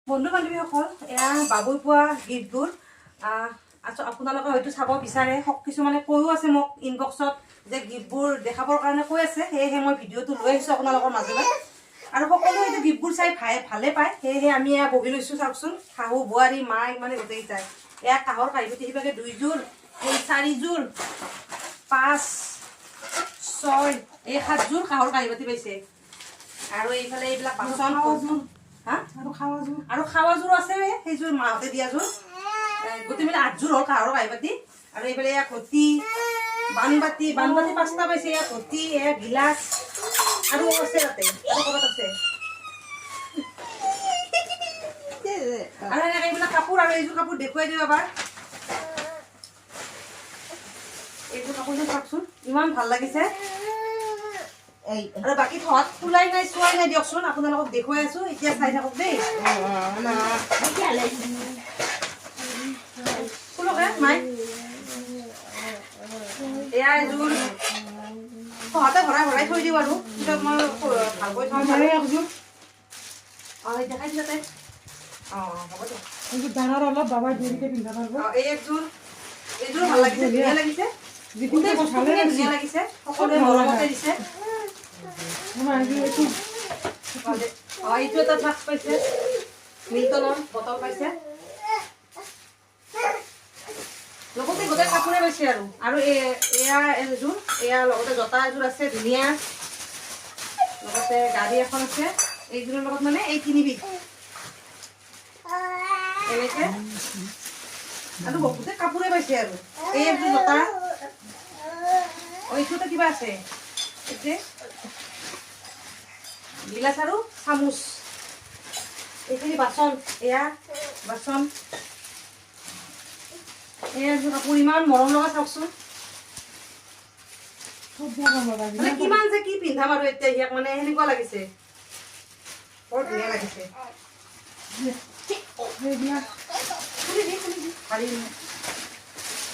বন্ধু বান্ধৱীসকল এয়া বাবুই পোৱা গিফ্টবোৰ আপোনালোকে হয়তো চাব বিচাৰে কিছুমানে কৈও আছে মোক ইনবক্সত যে গিফ্টবোৰ দেখাবৰ কাৰণে কৈ আছে সেয়েহে মই ভিডিঅ'টো লৈ আহিছোঁ আপোনালোকৰ মাজলৈ আৰু সকলোৱে হয়তো গিফ্টবোৰ চাই ভালে পায় সেয়েহে আমি এয়া বহি লৈছোঁ চাওকচোন শাহু বোৱাৰী মাই মানে গোটেইকেইটাই এয়া কাঁহৰ কাঁহীবাতি সিভাগে 2যোৰ এই 4যোৰ 5 6 এই 7যোৰ কাঁহৰ কাঁহীবাতি পাইছে আৰু এইফালে এইবিলাক বাচন আৰু খাৱাযোৰ আছে সেইযোৰ মাহঁতে দিয়াযোৰ গোটেই মিলি 8যোৰ হ'ল কাঁহৰ কাঁহীবাতি আৰু এইফালে এয়া ঘটি বানবাতি 5টা পাইছে এয়া ঘটি এয়া গিলাচ আৰু আছে তাতে আৰু ক'ৰবাত আছে আৰু এনেকৈ এইবিলাক কাপোৰ আৰু এইযোৰ কাপোৰ দেখুৱাই দিওঁ এবাৰ এইযোৰ কাপোৰযোৰ চাওকচোন ইমান ভাল লাগিছে আৰু বাকী থোৱাত খোলাই নাই চোৱাই নাই দিয়কচোন আপোনালোকক দেখুৱাই আছো এতিয়া চাই থাকক দেই মাই এয়া এযোৰ থোৱাতে ভৰাই থৈ দিওঁ আৰু পিছত মই ভালকৈ থওঁ দেখাই দিছে তাই হ'ব দিয়ক ডাঙৰ অলপ বাবাই দেৰিকৈ পিন্ধা পাৰিব এই এইযোৰ ভাল লাগিছে ধুনীয়া লাগিছে ধুনীয়া লাগিছে সকলোৱে মৰমতে দিছে এইটো এটা ফ্লাস্ক পাইছে মিল্টনৰ বটল পাইছে লগতে গোটেই কাপোৰে পাইছে আৰু এয়া এযোৰ এয়া লগতে জোতা এযোৰ আছে ধুনীয়া লগতে গাড়ী এখন আছে এইযোৰৰ লগত মানে এই 3বিধ এনেকে আৰু গোটেই কাপোৰে পাইছে আৰু এই এযোৰ জোতা এইটোতে কিবা আছে গিলাচ আৰু চামুচ এইখিনি বাচন এয়া বাচন এয়া কাপোৰ ইমান মৰম লগা চাওকচোন মানে কিমান যে কি পিন্ধাম আৰু এতিয়া ইয়াক মানে সেনেকুৱা লাগিছে বৰ ধুনীয়া লাগিছে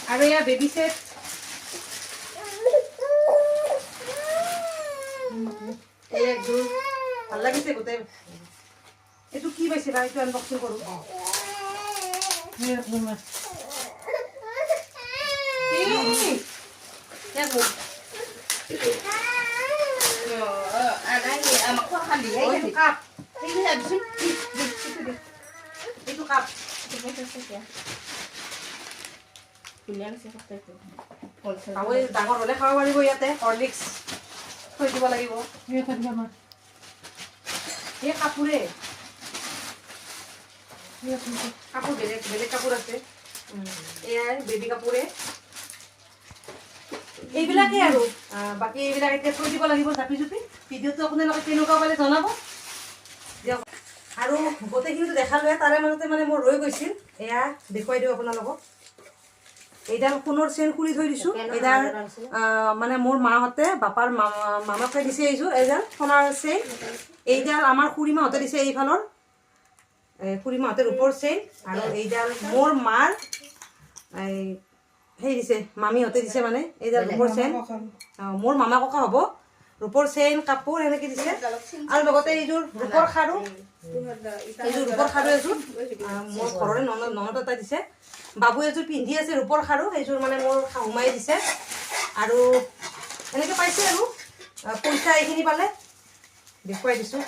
আৰু এয়া বেবী সেট একযোৰ ভাল লাগিছে গোটেই এইটো কি পাইছে বা এইটো আনবক্সিং কৰোঁ ডাঙৰ হ'লে খাব পাৰিব ইয়াতে হৰলিক্স থৈ দিব লাগিব এই কাপোৰে কাপোৰ বেলেগ বেলেগ কাপোৰ আছে এয়াই বেবী কাপোৰে এইবিলাকেই আৰু বাকী এইবিলাক এতিয়া থৈ দিব লাগিব জাপি জুপি ভিডিঅ'টো আপোনালোকে কেনেকুৱা পালে জনাব দিয়ক আৰু গোটেইখিনিতো দেখালোৱে তাৰে মাজতে মানে মোৰ ৰৈ গৈছিল এয়া দেখুৱাই দিওঁ আপোনালোকক এইডাল সোণৰ চেইন খুলি থৈ দিছোঁ এইডাল মানে মোৰ মাহঁতে বাপাৰ মামাকে দিছে এইডাল সোণৰ চেইন এইডাল আমাৰ খুৰীমাহঁতে দিছে এইফালৰ খুৰীমাহঁতে ৰূপৰ চেইন আৰু এইডাল মোৰ মাৰ সেই দিছে মামীহঁতে দিছে মানে এইডাল ৰূপৰ চেইন মোৰ মামা ককা হ'ব ৰূপৰ চেইন কাপোৰ এনেকৈ দিছে আৰু লগতে এইযোৰ ৰূপৰ খাৰু এযোৰ মোৰ ঘৰৰে ননদ এটা দিছে বাবু এযোৰ পিন্ধি আছে ৰূপৰ খাৰু সেইযোৰ মানে মোৰ শাহুমাই দিছে আৰু এনেকৈ পাইছে আৰু পইচা এইখিনি পালে দেখুৱাই দিছোঁ